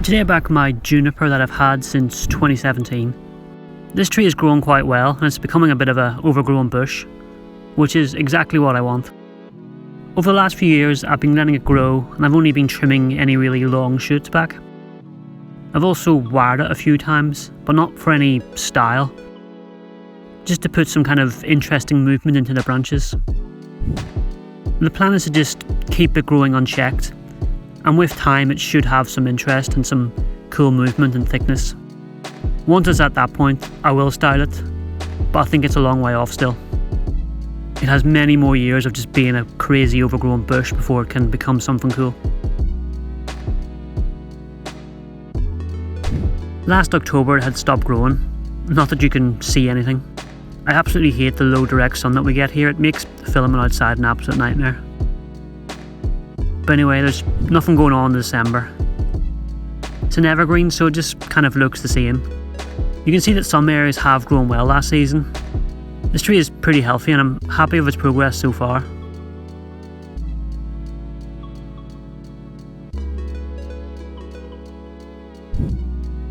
Today I back my juniper that I've had since 2017. This tree has grown quite well and it's becoming a bit of an overgrown bush, which is exactly what I want. Over the last few years I've been letting it grow and I've only been trimming any really long shoots back. I've also wired it a few times, but not for any style, just to put some kind of interesting movement into the branches. The plan is to just keep it growing unchecked, and with time it should have some interest and some cool movement and thickness. Once it's at that point, I will style it, but I think it's a long way off still. It has many more years of just being a crazy overgrown bush before it can become something cool. Last October it had stopped growing, not that you can see anything. I absolutely hate the low direct sun that we get here. It makes the filament outside an absolute nightmare. But anyway, there's nothing going on in December. It's an evergreen, so it just kind of looks the same. You can see that some areas have grown well last season. This tree is pretty healthy and I'm happy with its progress so far.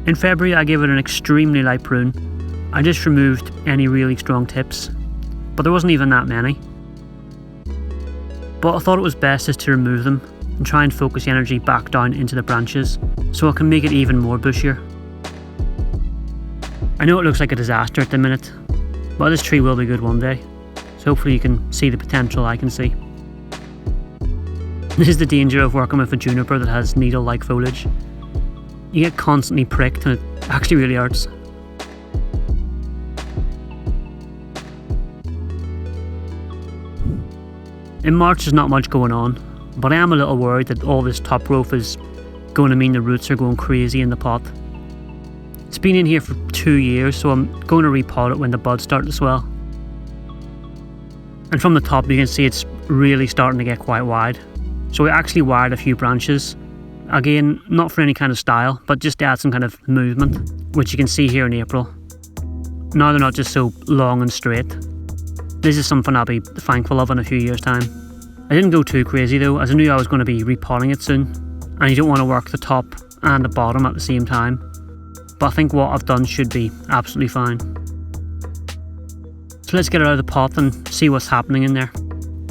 In February I gave it an extremely light prune. I just removed any really strong tips, but there wasn't even that many. But I thought it was best just to remove them and try and focus the energy back down into the branches so I can make it even more bushier. I know it looks like a disaster at the minute, but this tree will be good one day, so hopefully you can see the potential I can see. This is the danger of working with a juniper that has needle-like foliage. You get constantly pricked and it actually really hurts. In March there's not much going on, but I am a little worried that all this top growth is going to mean the roots are going crazy in the pot. It's been in here for 2 years, so I'm going to repot it when the buds start to swell. And from the top you can see it's really starting to get quite wide. So I actually wired a few branches. Again, not for any kind of style, but just to add some kind of movement, which you can see here in April. Now they're not just so long and straight. This is something I'll be thankful of in a few years' time. I didn't go too crazy though, as I knew I was going to be repotting it soon, and you don't want to work the top and the bottom at the same time. But I think what I've done should be absolutely fine. So let's get it out of the pot and see what's happening in there.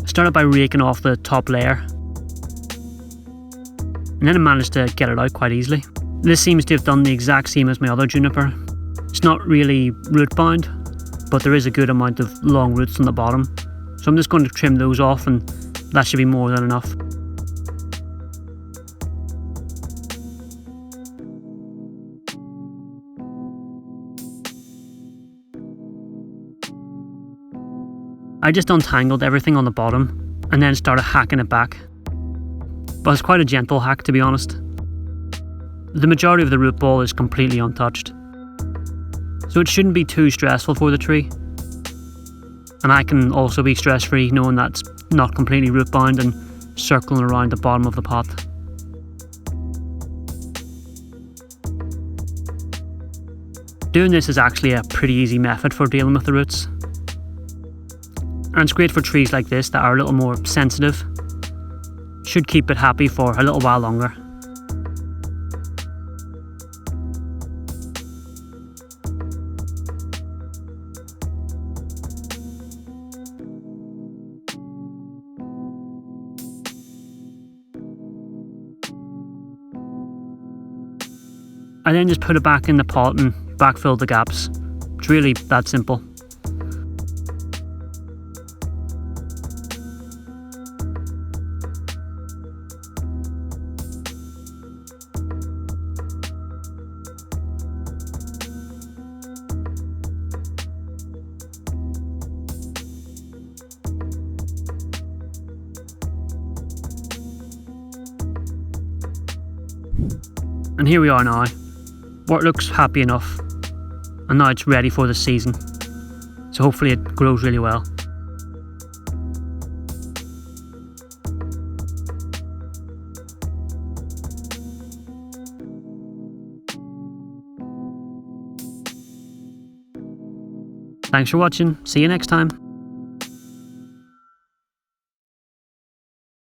I started by raking off the top layer, and then I managed to get it out quite easily. This seems to have done the exact same as my other juniper. It's not really root bound, but there is a good amount of long roots on the bottom, so I'm just going to trim those off and that should be more than enough. I just untangled everything on the bottom and then started hacking it back, but it's quite a gentle hack to be honest. The majority of the root ball is completely untouched, so it shouldn't be too stressful for the tree, and I can also be stress free knowing that it's not completely root bound and circling around the bottom of the pot. Doing this is actually a pretty easy method for dealing with the roots, and it's great for trees like this that are a little more sensitive. Should keep it happy for a little while longer. I then just put it back in the pot and backfill the gaps. It's really that simple. And here we are now. Work looks happy enough, and now it's ready for the season, so hopefully it grows really well. Thanks for watching, see you next time.